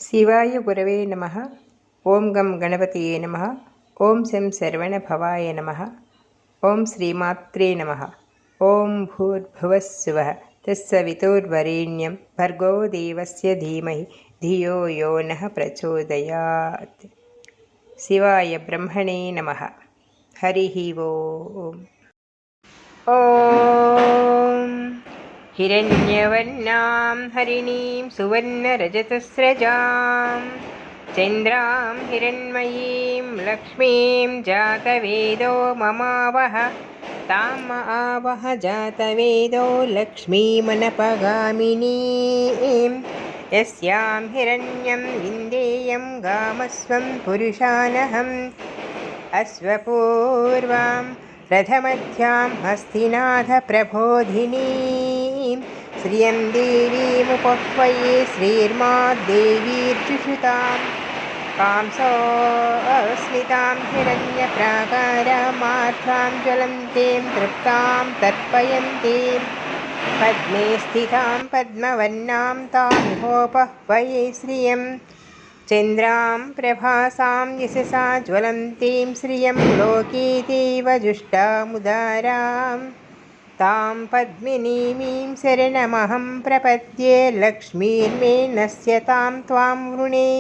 शिवाय गुरवे नमः। ओं गं गणपतये नमः। ओं शं शरवणभवाय नमः। ओं श्रीमात्रे नमः। ओं भूर्भुवः स्वः तत्सवितुर्वरेण्यं भर्गो देवस्य धीमहि धियो यो नः प्रचोदयात्। शिवाय ब्रह्मणे नमः। हरिः ओम्। ॐ हिरण्यवर्णां हरिणीं सुवर्णरजतस्रजां चन्द्रां हिरण्मयीं लक्ष्मीं जातवेदो ममावह ताम् आवह जातवेदो लक्ष्मीमनपगामिनीं यस्यां हिरण्यं विन्देयं गामस्वं पुरुषानहम् अश्वपूर्वां रथमध्यां हस्तिनाथप्रबोधिनीं श्रियं देवीमुपह्वये श्रीर्माद्देवीर्जुषुतां कांसोऽस्मितां हिरण्यप्राकारामार्थां ज्वलन्तीं तृप्तां तर्पयन्तीं पद्मे स्थितां पद्मवर्णां तामिहोपह्वये श्रियं चन्द्रां प्रभासां यशसा ज्वलन्तीं श्रियं लोकीतीव जुष्टामुदारां तां पद्मिनीमीं शरणमहं प्रपद्ये लक्ष्मीर्मे नश्यतां त्वां वृणे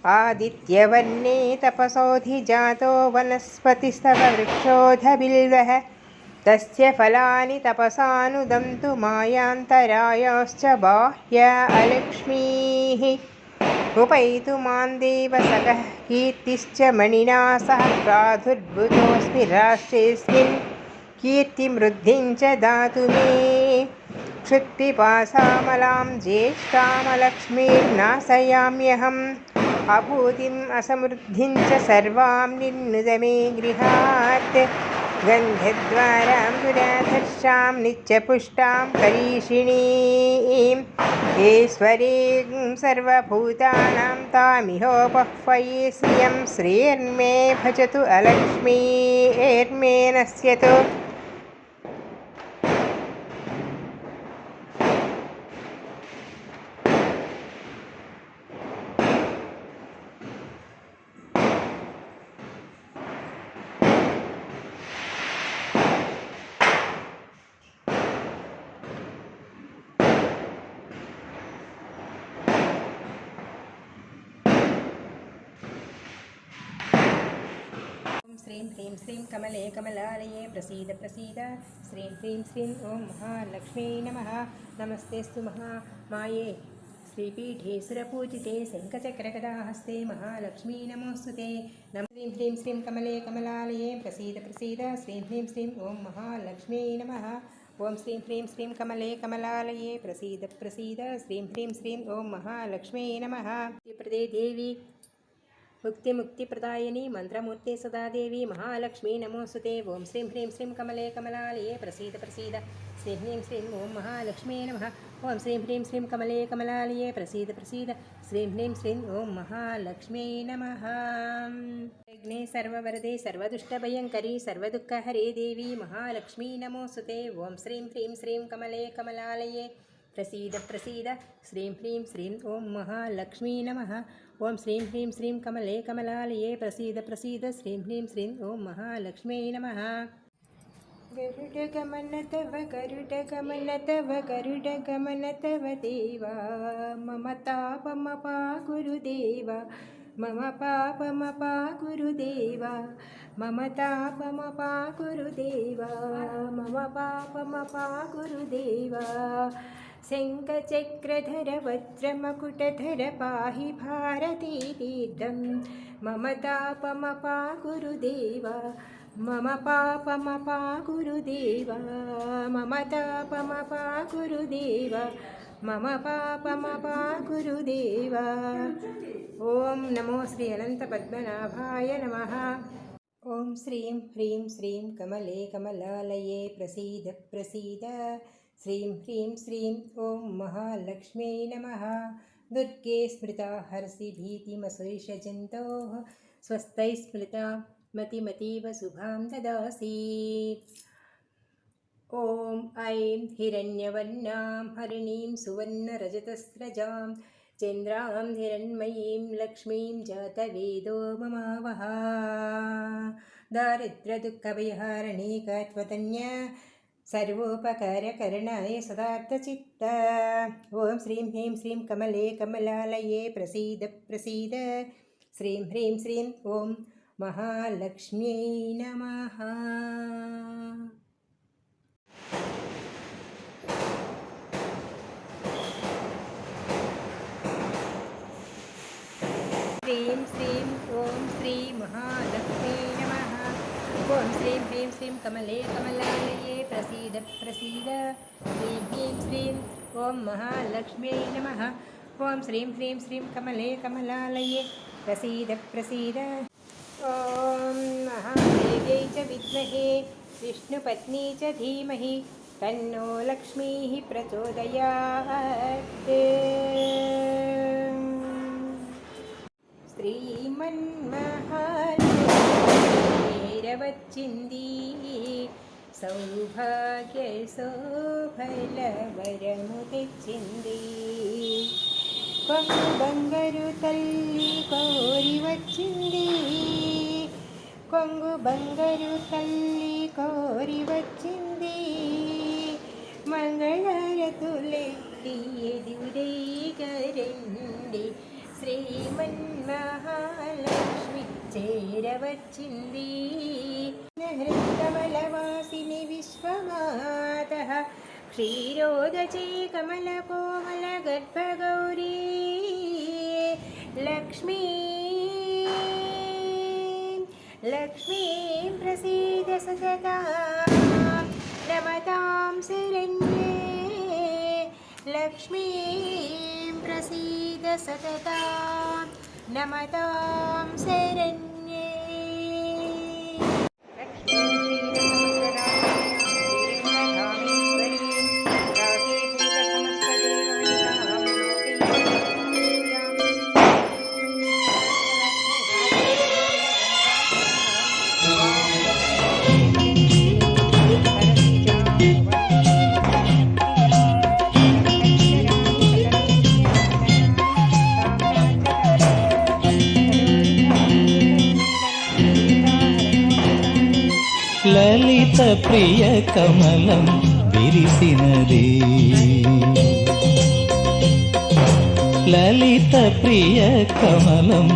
आदित्यवर्णे तपसोऽधिजातो वनस्पतिस्तव वृक्षोऽधबिल्वः तस्य फलानि तपसानुदन्तु मायान्तरायाश्च बाह्य अलक्ष्मीः उपैतु मां देवसखः कीर्तिश्च मणिना सह प्रादुर्भूतोऽस्मि राष्ट्रेऽस्मिन् कीर्तिमृद्धिं च दातु मे क्षुत्पिपासामलां ज्येष्ठामलक्ष्मीर्नाशयाम्यहम् अभूतिम् असमृद्धिं च सर्वां निर्नुद मे गृहात् गन्धद्वारां दुराधर्षां नित्यपुष्टां करीषिणीं ईश्वरीं सर्वभूतानां तामिहोपह्वये श्रियं श्रीर्मे भजतु अलक्ष्मीर्मे नश्यतु। श्रीं ह्रीं श्रीं कमले कमलालये प्रसीद प्रसीद श्रीं ह्रीं श्रीं ॐ महालक्ष्मी नमः। नमस्तेस्तु महामाये श्रीपीठे सुरपूजिते शङ्खचक्रगदाहस्ते महालक्ष्मी नमोऽस्तुते। नमः श्रीं ह्रीं श्रीं कमले कमलालये प्रसीद प्रसीद श्रीं ह्रीं श्रीं ॐ महालक्ष्मी नमः। ॐ श्रीं ह्रीं श्रीं कमले कमलालये प्रसीद प्रसीद श्रीं ह्रीं श्रीं ॐ महालक्ष्मी नमः। प्रदे देवी मुक्तिमुक्तिप्रदायिनी मन्त्रमूर्ते सदा देवी महालक्ष्मी नमोऽस्तुते। ॐ श्रीं ह्रीं श्रीं कमले कमलालये प्रसीद प्रसीद श्रीं ह्रीं श्रीं ॐ महालक्ष्मी नमः। ॐ श्रीं ह्रीं श्रीं कमले कमलालये प्रसीद प्रसीद श्रीं ह्रीं श्रीं ॐ महालक्ष्मी नमः। विघ्ने सर्ववरदे सर्वदुष्टभयङ्करी सर्वदुःखहरे देवी महालक्ष्मी नमोऽस्तुते। ॐ श्रीं ह्रीं श्रीं कमले कमलालये प्रसीद प्रसीद श्रीं ह्रीं श्रीं ॐ महालक्ष्मी नमः। ॐ श्रीं ह्रीं श्रीं कमले कमलालये प्रसीद प्रसीद श्रीं ह्रीं श्रीं ॐ महालक्ष्मी नमः। गरुडगमन तव गरुडगमन तव गरुडगमन तव देवा मम तापमपा गुरुदेवा मम पापमपा गुरुदेवा मम तापमपा गुरुदेवा मम पापमपा गुरुदेवा शङ्खचक्रधर वज्रमकुटधर पाहि भारती तीर्थं मम तापमपा गुरुदेवा मम पापमपा गुरुदेवा मम तापमपा गुरुदेवा मम पापमपा गुरुदेवा। ॐ नमो श्री अनन्तपद्मनाभाय नमः। ॐ श्रीं ह्रीं श्रीं कमले कमलालये प्रसीद प्रसीद श्रीं ह्रीं श्रीं ॐ महालक्ष्म्यै नमः। दुर्गे स्मृता हर्षि भीतिमशेषजन्तोः स्वस्तैः स्मृता मतिमतीव शुभां ददासि। ॐ ऐं हिरण्यवर्णां हरिणीं सुवर्णरजतस्रजां चन्द्रां हिरण्मयीं लक्ष्मीं जातवेदो ममावः दारिद्र्यदुःखभयहारिणीकात्वतन्या सर्वोपकारकरणाय सदार्थचित्ता ॐ श्रीं ह्रीं श्रीं कमले कमलालये प्रसीद प्रसीद श्रीं ह्रीं श्रीं ॐ महालक्ष्म्यै नमः। श्रीं श्रीं ॐ श्री महालक्ष्म्यै नमः। ॐ श्रीं ह्रीं श्रीं कमले कमलालये प्रसीद प्रसीद श्रीं ह्रीं श्रीं ॐ महालक्ष्म्यै नमः। ॐ श्रीं ह्रीं श्रीं कमले कमलालये प्रसीद प्रसीद ॐ महादेव्यै च विद्महे विष्णुपत्नी च धीमहि तन्नो लक्ष्मीः प्रचोदयात्। శ్రీమన్మహాలక్ష్మీరవచ్చింది సౌభాగ్య సోఫలవరము తెచ్చింది కొంగు బంగారు తల్లి కోరి వచ్చింది కొంగు బంగారు తల్లి కోరి వచ్చింది మంగళారతులెత్తి ఎదురేగరండి శ్రీమన్మహాలక్ష్మి చేరవచ్చింది హృత్కమలవాసిని విశ్వమాతః క్షీరోదచే కమలకోమల గర్భగౌరీ లక్ష్మీ లక్ష్మీం ప్రసీద సతతా రమతాం శరణ్యే లక్ష్మీం ప్రసీద సతతా నమతాం శరణ్యే। లలిత ప్రియ కమలం విరిసినది లలిత ప్రియ కమలం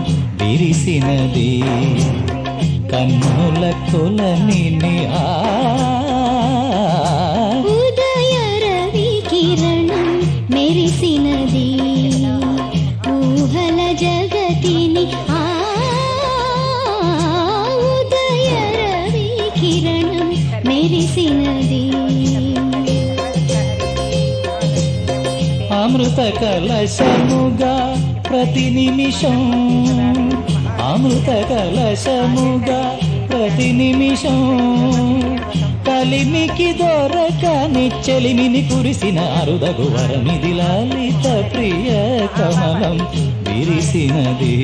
విరిసినది కన్నుల కొలనిని ఉదయ రవి కిరణం మెరిసినది ఊహల జగతిని ఉదయ రవి కిరణం మెరిసినది అమృత కలశముగా ప్రతి నిమిషం అమృత కలశముగా ప్రతి నిమిషం కలిమికి దొరకని చెలిమిని కురిసిన అరుదగు వరమిది లలిత ప్రియ కమలం విరిసినది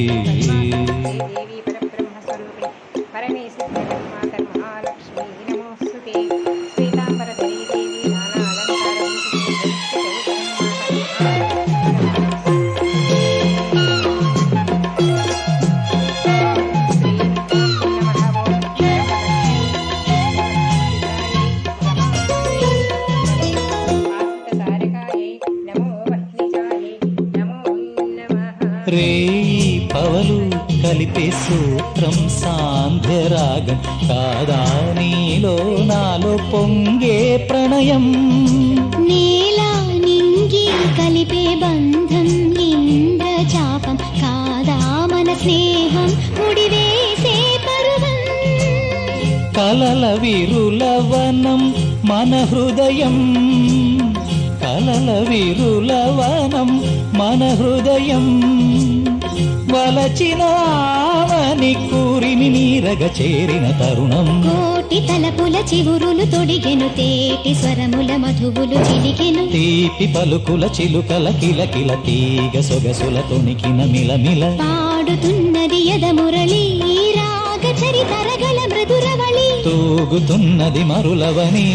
రేయి పవలు కలిపే సూత్రం సాంధ్యరాగం కాదా నీలో నాలో పొంగే ప్రణయం నేలా నింగి కలిపే బంధం ఇంద్రచాపం కాదా మన స్నేహం ముడివేసే పర్వం కలల విరులవనం మన హృదయం కలల విరులవనం మన హృదయం వలచిన ఆవని కూరిమి నీరగ చేరిన తరుణం కోటి తలపుల చివురులు తొడిగెను తేటి స్వరముల మధువులు చిలికెను తీపి పలుకుల చిలుకల కిలకిల తీగ సొగసుల తొణికిన మిలమిల పాడుతున్నది యద మురళి రాగ చరితరగల మృదురవళి తూగుతున్నది మరులవని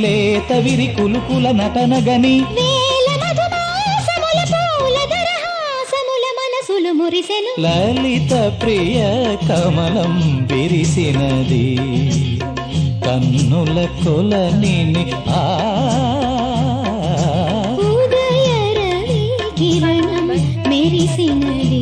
లేత విరి కులుకుల నటనగని వేల మధుమాసముల పూల దరహాస మురిసెను లలిత ప్రియ కమలం విరిసినది కన్నుల కొలని ఉదయ రవి కిరణం మెరిసినది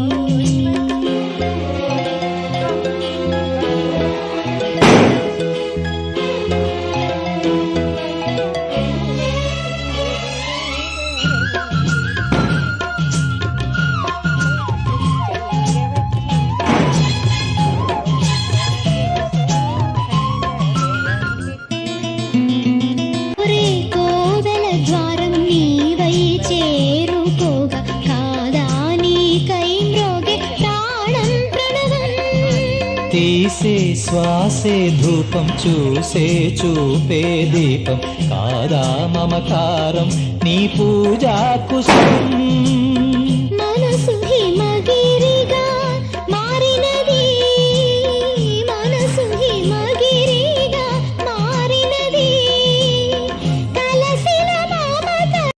ఒరే కోవెల ద్వారం నీవై చేరుకోగా కాదా నీకై మ్రోగే ప్రాణం ప్రణవం తీసే శ్వాసే ధూపం చూసే చూపే దీపం కాదా మమకారం నీ పూజా కుశం